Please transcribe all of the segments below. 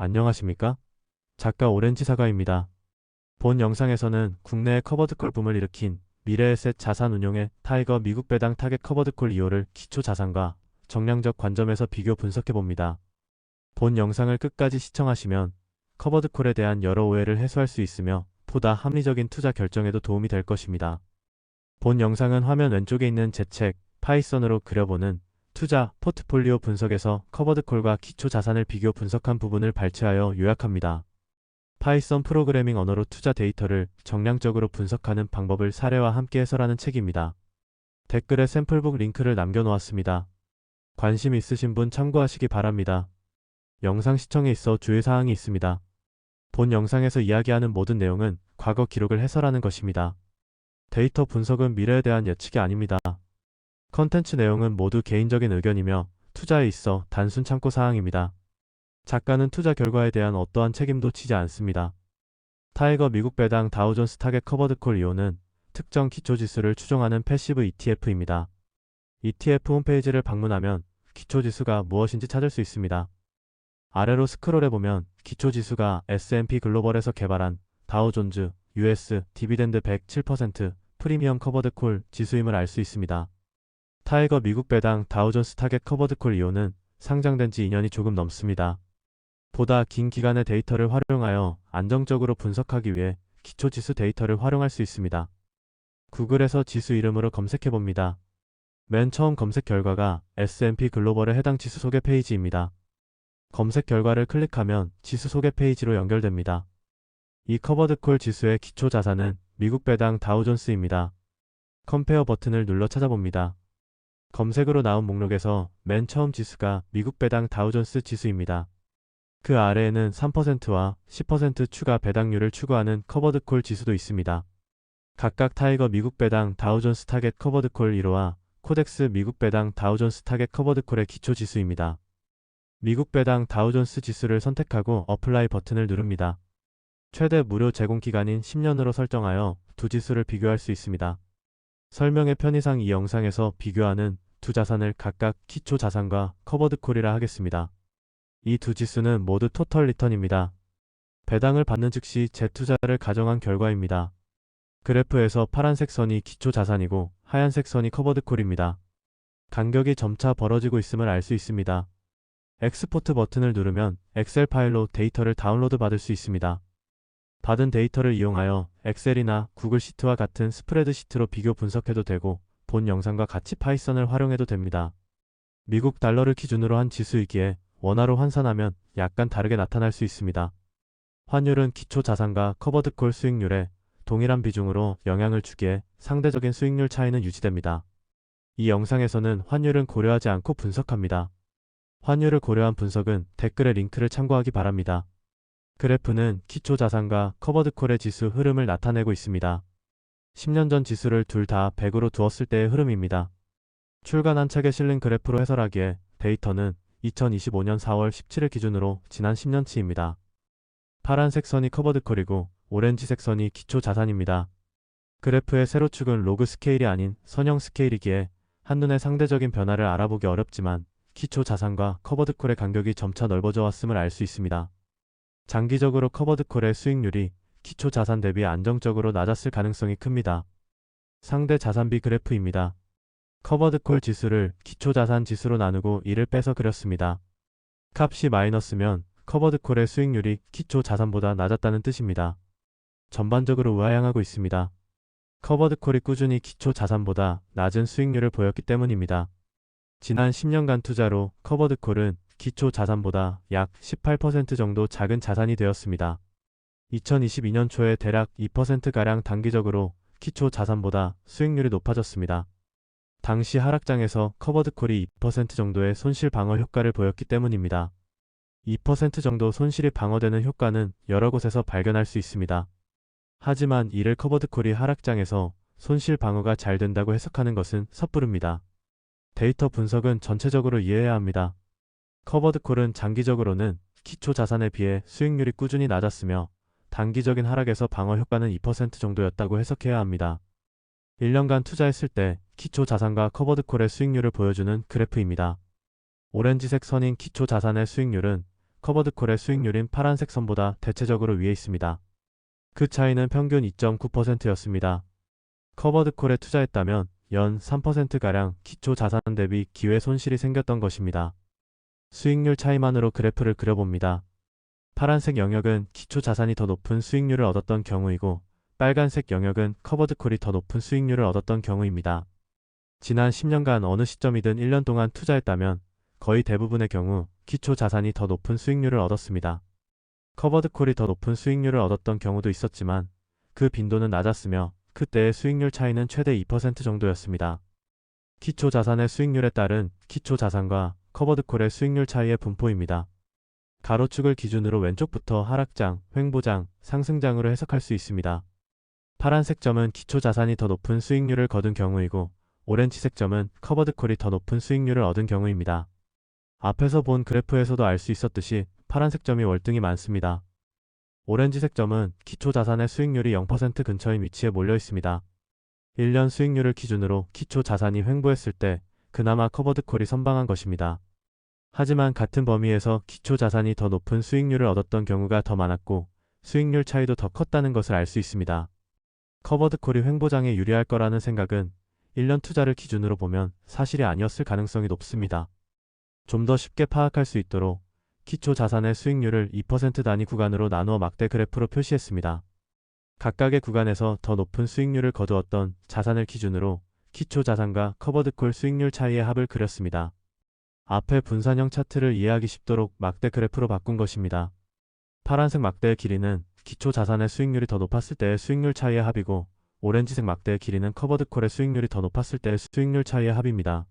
안녕하십니까? 작가 오렌지 사과입니다. 본 영상에서는 국내의 커버드콜 붐을 일으킨 미래에셋 자산운용의 타이거 미국 배당 타겟 커버드콜 2호를 기초 자산과 정량적 관점에서 비교 분석해봅니다. 본 영상을 끝까지 시청하시면 커버드콜에 대한 여러 오해를 해소할 수 있으며 보다 합리적인 투자 결정에도 도움이 될 것입니다. 본 영상은 화면 왼쪽에 있는 제 책 파이썬으로 그려보는 투자 포트폴리오 분석에서 커버드콜과 기초 자산을 비교 분석한 부분을 발췌하여 요약합니다. 파이썬 프로그래밍 언어로 투자 데이터를 정량적으로 분석하는 방법을 사례와 함께 해설하는 책입니다. 댓글에 샘플북 링크를 남겨놓았습니다. 관심 있으신 분 참고하시기 바랍니다. 영상 시청에 있어 주의사항이 있습니다. 본 영상에서 이야기하는 모든 내용은 과거 기록을 해설하는 것입니다. 데이터 분석은 미래에 대한 예측이 아닙니다. 컨텐츠 내용은 모두 개인적인 의견이며 투자에 있어 단순 참고사항입니다. 작가는 투자 결과에 대한 어떠한 책임도 지지 않습니다. 타이거 미국 배당 다우존스 타겟 커버드콜 2호는 특정 기초지수를 추종하는 패시브 ETF입니다. ETF 홈페이지를 방문하면 기초지수가 무엇인지 찾을 수 있습니다. 아래로 스크롤해보면 기초지수가 S&P 글로벌에서 개발한 다우존즈 US 디비덴드 107% 프리미엄 커버드콜 지수임을 알 수 있습니다. 타이거 미국 배당 다우존스 타겟 커버드콜 2호는 상장된 지 2년이 조금 넘습니다. 보다 긴 기간의 데이터를 활용하여 안정적으로 분석하기 위해 기초지수 데이터를 활용할 수 있습니다. 구글에서 지수 이름으로 검색해봅니다. 맨 처음 검색 결과가 S&P 글로벌의 해당 지수 소개 페이지입니다. 검색 결과를 클릭하면 지수 소개 페이지로 연결됩니다. 이 커버드콜 지수의 기초 자산은 미국 배당 다우존스입니다. 컴페어 버튼을 눌러 찾아봅니다. 검색으로 나온 목록에서 맨 처음 지수가 미국 배당 다우존스 지수입니다. 그 아래에는 3%와 10% 추가 배당률을 추구하는 커버드콜 지수도 있습니다. 각각 타이거 미국 배당 다우존스 타겟 커버드콜 1호와 코덱스 미국 배당 다우존스 타겟 커버드콜의 기초 지수입니다. 미국 배당 다우존스 지수를 선택하고 어플라이 버튼을 누릅니다. 최대 무료 제공 기간인 10년으로 설정하여 두 지수를 비교할 수 있습니다. 설명의 편의상 이 영상에서 비교하는 두 자산을 각각 기초 자산과 커버드콜이라 하겠습니다. 이 두 지수는 모두 토털 리턴입니다. 배당을 받는 즉시 재투자를 가정한 결과입니다. 그래프에서 파란색 선이 기초 자산이고 하얀색 선이 커버드콜입니다. 간격이 점차 벌어지고 있음을 알 수 있습니다. 엑스포트 버튼을 누르면 엑셀 파일로 데이터를 다운로드 받을 수 있습니다. 받은 데이터를 이용하여 엑셀이나 구글 시트와 같은 스프레드시트로 비교 분석해도 되고 본 영상과 같이 파이썬을 활용해도 됩니다. 미국 달러를 기준으로 한 지수이기에 원화로 환산하면 약간 다르게 나타날 수 있습니다. 환율은 기초 자산과 커버드콜 수익률에 동일한 비중으로 영향을 주기에 상대적인 수익률 차이는 유지됩니다. 이 영상에서는 환율은 고려하지 않고 분석합니다. 환율을 고려한 분석은 댓글의 링크를 참고하기 바랍니다. 그래프는 기초 자산과 커버드콜의 지수 흐름을 나타내고 있습니다. 10년 전 지수를 둘 다 100으로 두었을 때의 흐름입니다. 출간한 책에 실린 그래프로 해설하기에 데이터는 2025년 4월 17일 기준으로 지난 10년치입니다. 파란색 선이 커버드콜이고 오렌지색 선이 기초 자산입니다. 그래프의 세로축은 로그 스케일이 아닌 선형 스케일이기에 한눈에 상대적인 변화를 알아보기 어렵지만 기초 자산과 커버드콜의 간격이 점차 넓어져 왔음을 알 수 있습니다. 장기적으로 커버드콜의 수익률이 기초 자산 대비 안정적으로 낮았을 가능성이 큽니다. 상대 자산비 그래프입니다. 커버드콜 지수를 기초 자산 지수로 나누고 1을 빼서 그렸습니다. 값이 마이너스면 커버드콜의 수익률이 기초 자산보다 낮았다는 뜻입니다. 전반적으로 우하향하고 있습니다. 커버드콜이 꾸준히 기초 자산보다 낮은 수익률을 보였기 때문입니다. 지난 10년간 투자로 커버드콜은 기초 자산보다 약 18% 정도 작은 자산이 되었습니다. 2022년 초에 대략 2%가량 단기적으로 기초 자산보다 수익률이 높아졌습니다. 당시 하락장에서 커버드콜이 2% 정도의 손실 방어 효과를 보였기 때문입니다. 2% 정도 손실이 방어되는 효과는 여러 곳에서 발견할 수 있습니다. 하지만 이를 커버드콜이 하락장에서 손실 방어가 잘 된다고 해석하는 것은 섣부릅니다. 데이터 분석은 전체적으로 이해해야 합니다. 커버드콜은 장기적으로는 기초 자산에 비해 수익률이 꾸준히 낮았으며 단기적인 하락에서 방어 효과는 2% 정도였다고 해석해야 합니다. 1년간 투자했을 때 기초 자산과 커버드콜의 수익률을 보여주는 그래프입니다. 오렌지색 선인 기초 자산의 수익률은 커버드콜의 수익률인 파란색 선보다 대체적으로 위에 있습니다. 그 차이는 평균 2.9%였습니다. 커버드콜에 투자했다면 연 3%가량 기초 자산 대비 기회 손실이 생겼던 것입니다. 수익률 차이만으로 그래프를 그려봅니다. 파란색 영역은 기초 자산이 더 높은 수익률을 얻었던 경우이고 빨간색 영역은 커버드콜이 더 높은 수익률을 얻었던 경우입니다. 지난 10년간 어느 시점이든 1년 동안 투자했다면 거의 대부분의 경우 기초 자산이 더 높은 수익률을 얻었습니다. 커버드콜이 더 높은 수익률을 얻었던 경우도 있었지만 그 빈도는 낮았으며 그때의 수익률 차이는 최대 2% 정도였습니다. 기초 자산의 수익률에 따른 기초 자산과 커버드콜의 수익률 차이의 분포입니다. 가로축을 기준으로 왼쪽부터 하락장, 횡보장, 상승장으로 해석할 수 있습니다. 파란색 점은 기초 자산이 더 높은 수익률을 거둔 경우이고 오렌지색 점은 커버드콜이 더 높은 수익률을 얻은 경우입니다. 앞에서 본 그래프에서도 알 수 있었듯이 파란색 점이 월등히 많습니다. 오렌지색 점은 기초 자산의 수익률이 0% 근처인 위치에 몰려 있습니다. 1년 수익률을 기준으로 기초 자산이 횡보했을 때 그나마 커버드콜이 선방한 것입니다. 하지만 같은 범위에서 기초 자산이 더 높은 수익률을 얻었던 경우가 더 많았고 수익률 차이도 더 컸다는 것을 알 수 있습니다. 커버드콜이 횡보장에 유리할 거라는 생각은 1년 투자를 기준으로 보면 사실이 아니었을 가능성이 높습니다. 좀 더 쉽게 파악할 수 있도록 기초 자산의 수익률을 2% 단위 구간으로 나누어 막대 그래프로 표시했습니다. 각각의 구간에서 더 높은 수익률을 거두었던 자산을 기준으로 기초 자산과 커버드콜 수익률 차이의 합을 그렸습니다. 앞의 분산형 차트를 이해하기 쉽도록 막대 그래프로 바꾼 것입니다. 파란색 막대의 길이는 기초 자산의 수익률이 더 높았을 때의 수익률 차이의 합이고 오렌지색 막대의 길이는 커버드콜의 수익률이 더 높았을 때의 수익률 차이의 합입니다.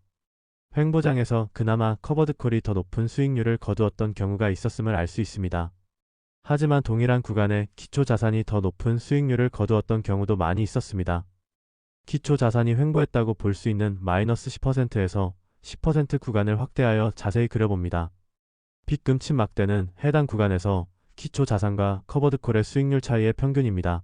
횡보장에서 그나마 커버드콜이 더 높은 수익률을 거두었던 경우가 있었음을 알 수 있습니다. 하지만 동일한 구간에 기초 자산이 더 높은 수익률을 거두었던 경우도 많이 있었습니다. 기초 자산이 횡보했다고 볼 수 있는 마이너스 10%에서 10% 구간을 확대하여 자세히 그려봅니다. 빗금침 막대는 해당 구간에서 기초 자산과 커버드콜의 수익률 차이의 평균입니다.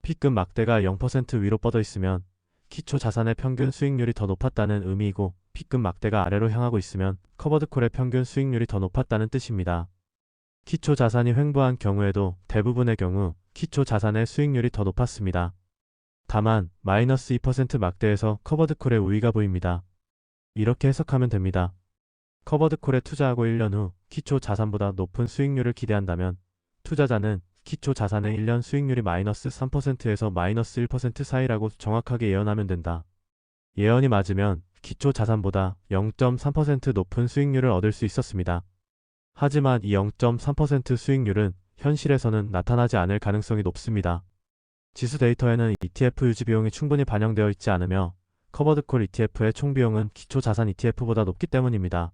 빗금 막대가 0% 위로 뻗어 있으면 기초 자산의 평균 수익률이 더 높았다는 의미이고 빗금 막대가 아래로 향하고 있으면 커버드콜의 평균 수익률이 더 높았다는 뜻입니다. 기초 자산이 횡보한 경우에도 대부분의 경우 기초 자산의 수익률이 더 높았습니다. 다만 마이너스 2% 막대에서 커버드콜의 우위가 보입니다. 이렇게 해석하면 됩니다. 커버드콜에 투자하고 1년 후 기초 자산보다 높은 수익률을 기대한다면 투자자는 기초 자산의 1년 수익률이 마이너스 3%에서 마이너스 1% 사이라고 정확하게 예언하면 된다. 예언이 맞으면 기초 자산보다 0.3% 높은 수익률을 얻을 수 있었습니다. 하지만 이 0.3% 수익률은 현실에서는 나타나지 않을 가능성이 높습니다. 지수 데이터에는 ETF 유지 비용이 충분히 반영되어 있지 않으며 커버드콜 ETF의 총 비용은 기초 자산 ETF보다 높기 때문입니다.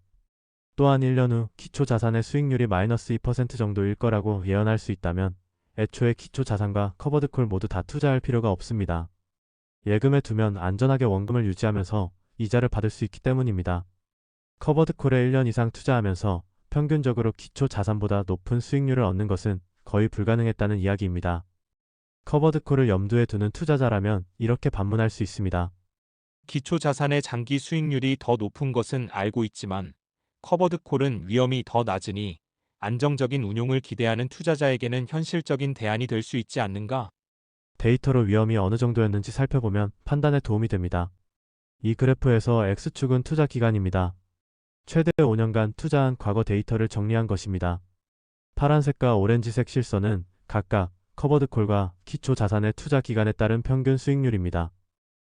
또한 1년 후 기초 자산의 수익률이 마이너스 2% 정도일 거라고 예언할 수 있다면 애초에 기초 자산과 커버드콜 모두 다 투자할 필요가 없습니다. 예금에 두면 안전하게 원금을 유지하면서 이자를 받을 수 있기 때문입니다. 커버드콜에 1년 이상 투자하면서 평균적으로 기초 자산보다 높은 수익률을 얻는 것은 거의 불가능했다는 이야기입니다. 커버드콜을 염두에 두는 투자자라면 이렇게 반문할 수 있습니다. 기초 자산의 장기 수익률이 더 높은 것은 알고 있지만 커버드콜은 위험이 더 낮으니 안정적인 운용을 기대하는 투자자에게는 현실적인 대안이 될 수 있지 않는가? 데이터로 위험이 어느 정도였는지 살펴보면 판단에 도움이 됩니다. 이 그래프에서 X축은 투자 기간입니다. 최대 5년간 투자한 과거 데이터를 정리한 것입니다. 파란색과 오렌지색 실선은 각각 커버드콜과 기초 자산의 투자 기간에 따른 평균 수익률입니다.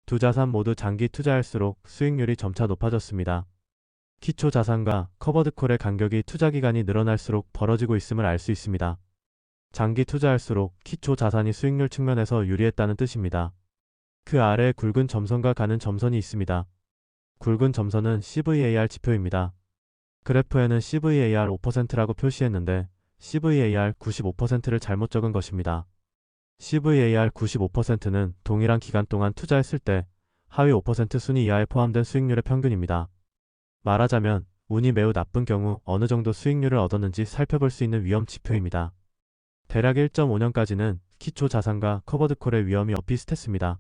두 자산 모두 장기 투자할수록 수익률이 점차 높아졌습니다. 기초 자산과 커버드콜의 간격이 투자 기간이 늘어날수록 벌어지고 있음을 알 수 있습니다. 장기 투자할수록 기초 자산이 수익률 측면에서 유리했다는 뜻입니다. 그 아래에 굵은 점선과 가는 점선이 있습니다. 굵은 점선은 CVAR 지표입니다. 그래프에는 CVAR 5%라고 표시했는데 CVAR 95%를 잘못 적은 것입니다. CVAR 95%는 동일한 기간 동안 투자했을 때 하위 5% 순위 이하에 포함된 수익률의 평균입니다. 말하자면 운이 매우 나쁜 경우 어느 정도 수익률을 얻었는지 살펴볼 수 있는 위험 지표입니다. 대략 1.5년까지는 기초 자산과 커버드콜의 위험이 비슷했습니다.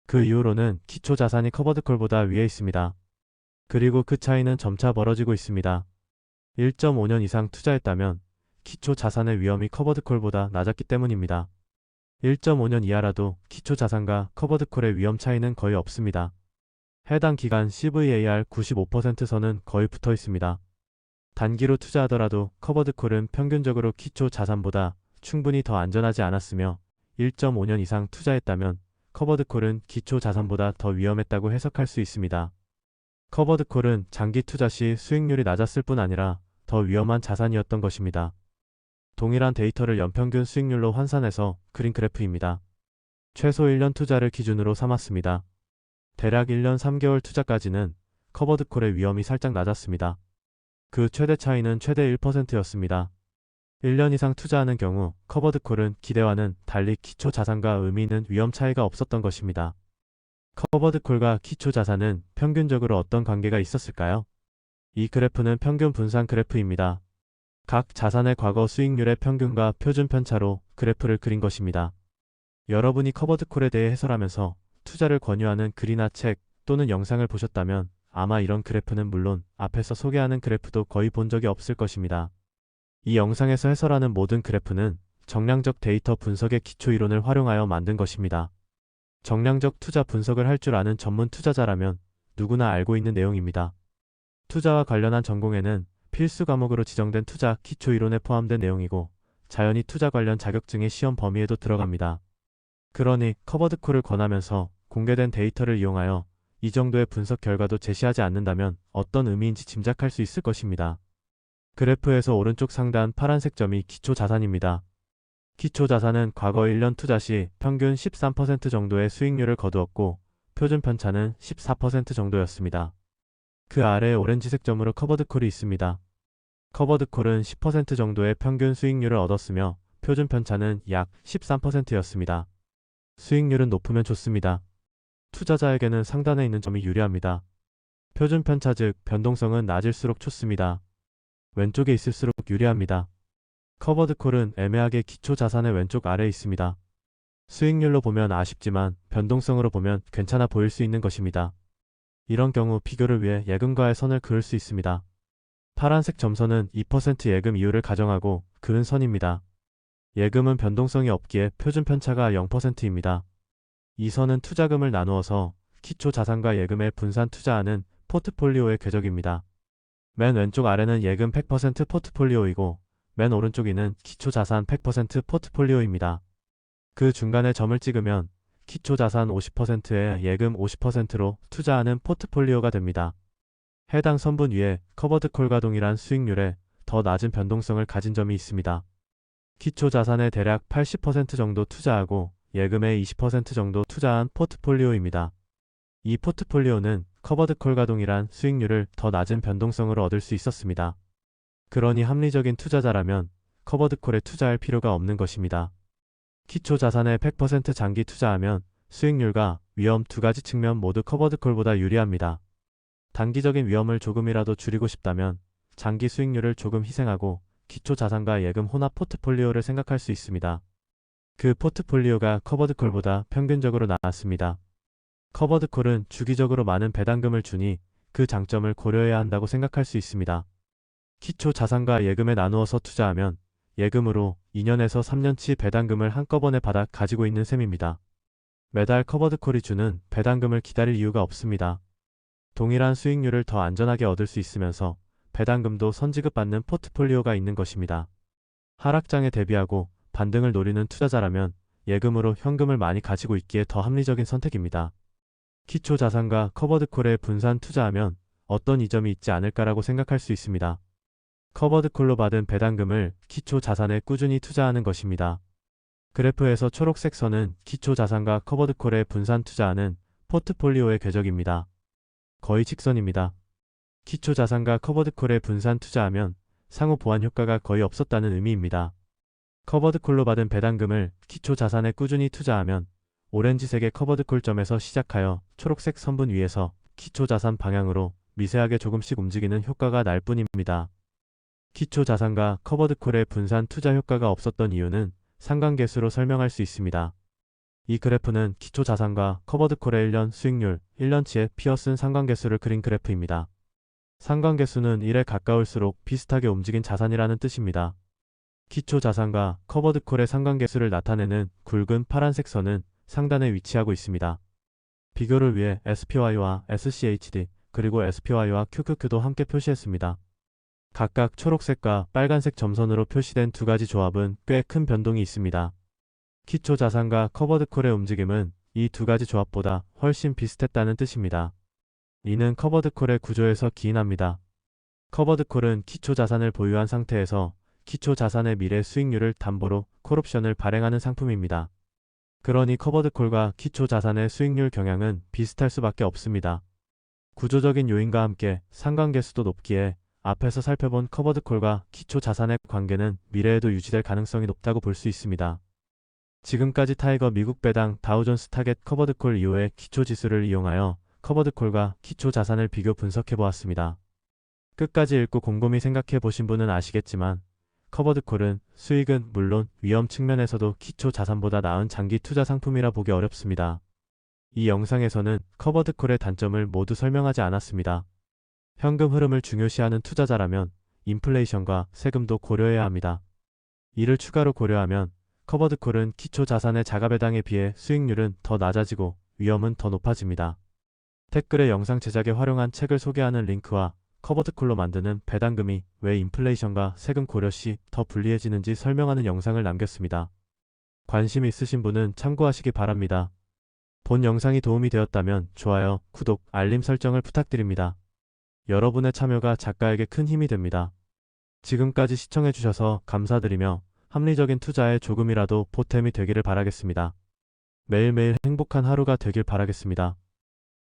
그 이후로는 기초 자산이 커버드콜보다 위에 있습니다. 그리고 그 차이는 점차 벌어지고 있습니다. 1.5년 이상 투자했다면 기초 자산의 위험이 커버드콜보다 낮았기 때문입니다. 1.5년 이하라도 기초 자산과 커버드콜의 위험 차이는 거의 없습니다. 해당 기간 CVAR 95%선은 거의 붙어 있습니다. 단기로 투자하더라도 커버드콜은 평균적으로 기초 자산보다 충분히 더 안전하지 않았으며 1.5년 이상 투자했다면 커버드콜은 기초 자산보다 더 위험했다고 해석할 수 있습니다. 커버드콜은 장기 투자 시 수익률이 낮았을 뿐 아니라 더 위험한 자산이었던 것입니다. 동일한 데이터를 연평균 수익률로 환산해서 그린 그래프입니다. 최소 1년 투자를 기준으로 삼았습니다. 대략 1년 3개월 투자까지는 커버드콜의 위험이 살짝 낮았습니다. 그 최대 차이는 최대 1%였습니다. 1년 이상 투자하는 경우 커버드콜은 기대와는 달리 기초 자산과 의미 있는 위험 차이가 없었던 것입니다. 커버드콜과 기초 자산은 평균적으로 어떤 관계가 있었을까요? 이 그래프는 평균 분산 그래프입니다. 각 자산의 과거 수익률의 평균과 표준 편차로 그래프를 그린 것입니다. 여러분이 커버드콜에 대해 해설하면서 투자를 권유하는 글이나 책 또는 영상을 보셨다면 아마 이런 그래프는 물론 앞에서 소개하는 그래프도 거의 본 적이 없을 것입니다. 이 영상에서 해설하는 모든 그래프는 정량적 데이터 분석의 기초 이론을 활용하여 만든 것입니다. 정량적 투자 분석을 할 줄 아는 전문 투자자라면 누구나 알고 있는 내용입니다. 투자와 관련한 전공에는 필수 과목으로 지정된 투자 기초 이론에 포함된 내용이고 자연히 투자 관련 자격증의 시험 범위에도 들어갑니다. 그러니 커버드콜을 권하면서 공개된 데이터를 이용하여 이 정도의 분석 결과도 제시하지 않는다면 어떤 의미인지 짐작할 수 있을 것입니다. 그래프에서 오른쪽 상단 파란색 점이 기초 자산입니다. 기초 자산은 과거 1년 투자 시 평균 13% 정도의 수익률을 거두었고 표준 편차는 14% 정도였습니다. 그 아래에 오렌지색 점으로 커버드콜이 있습니다. 커버드콜은 10% 정도의 평균 수익률을 얻었으며 표준 편차는 약 13%였습니다. 수익률은 높으면 좋습니다. 투자자에게는 상단에 있는 점이 유리합니다. 표준 편차 즉 변동성은 낮을수록 좋습니다. 왼쪽에 있을수록 유리합니다. 커버드콜은 애매하게 기초 자산의 왼쪽 아래에 있습니다. 수익률로 보면 아쉽지만 변동성으로 보면 괜찮아 보일 수 있는 것입니다. 이런 경우 비교를 위해 예금과의 선을 그을 수 있습니다. 파란색 점선은 2% 예금 이율을 가정하고 그은 선입니다. 예금은 변동성이 없기에 표준 편차가 0%입니다. 이 선은 투자금을 나누어서 기초 자산과 예금의 분산 투자하는 포트폴리오의 궤적입니다. 맨 왼쪽 아래는 예금 100% 포트폴리오이고 맨 오른쪽에는 기초 자산 100% 포트폴리오입니다. 그 중간에 점을 찍으면 기초 자산 50%에 예금 50%로 투자하는 포트폴리오가 됩니다. 해당 선분 위에 커버드콜과 동일한 수익률에 더 낮은 변동성을 가진 점이 있습니다. 기초 자산의 대략 80% 정도 투자하고 예금의 20% 정도 투자한 포트폴리오입니다. 이 포트폴리오는 커버드콜과 동일한 수익률을 더 낮은 변동성으로 얻을 수 있었습니다. 그러니 합리적인 투자자라면 커버드콜에 투자할 필요가 없는 것입니다. 기초 자산에 100% 장기 투자하면 수익률과 위험 두 가지 측면 모두 커버드콜보다 유리합니다. 단기적인 위험을 조금이라도 줄이고 싶다면 장기 수익률을 조금 희생하고 기초 자산과 예금 혼합 포트폴리오를 생각할 수 있습니다. 그 포트폴리오가 커버드콜보다 평균적으로 나았습니다. 커버드콜은 주기적으로 많은 배당금을 주니 그 장점을 고려해야 한다고 생각할 수 있습니다. 기초 자산과 예금에 나누어서 투자하면 예금으로 2년에서 3년치 배당금을 한꺼번에 받아 가지고 있는 셈입니다. 매달 커버드콜이 주는 배당금을 기다릴 이유가 없습니다. 동일한 수익률을 더 안전하게 얻을 수 있으면서 배당금도 선지급받는 포트폴리오가 있는 것입니다. 하락장에 대비하고 반등을 노리는 투자자라면 예금으로 현금을 많이 가지고 있기에 더 합리적인 선택입니다. 기초 자산과 커버드콜에 분산 투자하면 어떤 이점이 있지 않을까라고 생각할 수 있습니다. 커버드콜로 받은 배당금을 기초 자산에 꾸준히 투자하는 것입니다. 그래프에서 초록색 선은 기초 자산과 커버드콜에 분산 투자하는 포트폴리오의 궤적입니다. 거의 직선입니다. 기초 자산과 커버드콜에 분산 투자하면 상호 보완 효과가 거의 없었다는 의미입니다. 커버드콜로 받은 배당금을 기초 자산에 꾸준히 투자하면 오렌지색의 커버드콜점에서 시작하여 초록색 선분 위에서 기초 자산 방향으로 미세하게 조금씩 움직이는 효과가 날 뿐입니다. 기초 자산과 커버드콜의 분산 투자 효과가 없었던 이유는 상관계수로 설명할 수 있습니다. 이 그래프는 기초 자산과 커버드콜의 1년 수익률, 1년치의 피어슨 상관계수를 그린 그래프입니다. 상관계수는 1에 가까울수록 비슷하게 움직인 자산이라는 뜻입니다. 기초 자산과 커버드콜의 상관계수를 나타내는 굵은 파란색 선은 상단에 위치하고 있습니다. 비교를 위해 SPY와 SCHD 그리고 SPY와 QQQ도 함께 표시했습니다. 각각 초록색과 빨간색 점선으로 표시된 두 가지 조합은 꽤 큰 변동이 있습니다. 기초 자산과 커버드콜의 움직임은 이 두 가지 조합보다 훨씬 비슷했다는 뜻입니다. 이는 커버드콜의 구조에서 기인합니다. 커버드콜은 기초 자산을 보유한 상태에서 기초 자산의 미래 수익률을 담보로 콜옵션을 발행하는 상품입니다. 그러니 커버드콜과 기초 자산의 수익률 경향은 비슷할 수밖에 없습니다. 구조적인 요인과 함께 상관계수도 높기에 앞에서 살펴본 커버드콜과 기초 자산의 관계는 미래에도 유지될 가능성이 높다고 볼 수 있습니다. 지금까지 타이거 미국 배당 다우존스 타겟 커버드콜 이후의 기초 지수를 이용하여 커버드콜과 기초 자산을 비교 분석해 보았습니다. 끝까지 읽고 곰곰이 생각해 보신 분은 아시겠지만 커버드콜은 수익은 물론 위험 측면에서도 기초 자산보다 나은 장기 투자 상품이라 보기 어렵습니다. 이 영상에서는 커버드콜의 단점을 모두 설명하지 않았습니다. 현금 흐름을 중요시하는 투자자라면 인플레이션과 세금도 고려해야 합니다. 이를 추가로 고려하면 커버드콜은 기초 자산의 자가배당에 비해 수익률은 더 낮아지고 위험은 더 높아집니다. 댓글에 영상 제작에 활용한 책을 소개하는 링크와 커버드콜로 만드는 배당금이 왜 인플레이션과 세금 고려 시 더 불리해지는지 설명하는 영상을 남겼습니다. 관심 있으신 분은 참고하시기 바랍니다. 본 영상이 도움이 되었다면 좋아요, 구독, 알림 설정을 부탁드립니다. 여러분의 참여가 작가에게 큰 힘이 됩니다. 지금까지 시청해주셔서 감사드리며 합리적인 투자에 조금이라도 보탬이 되기를 바라겠습니다. 매일매일 행복한 하루가 되길 바라겠습니다.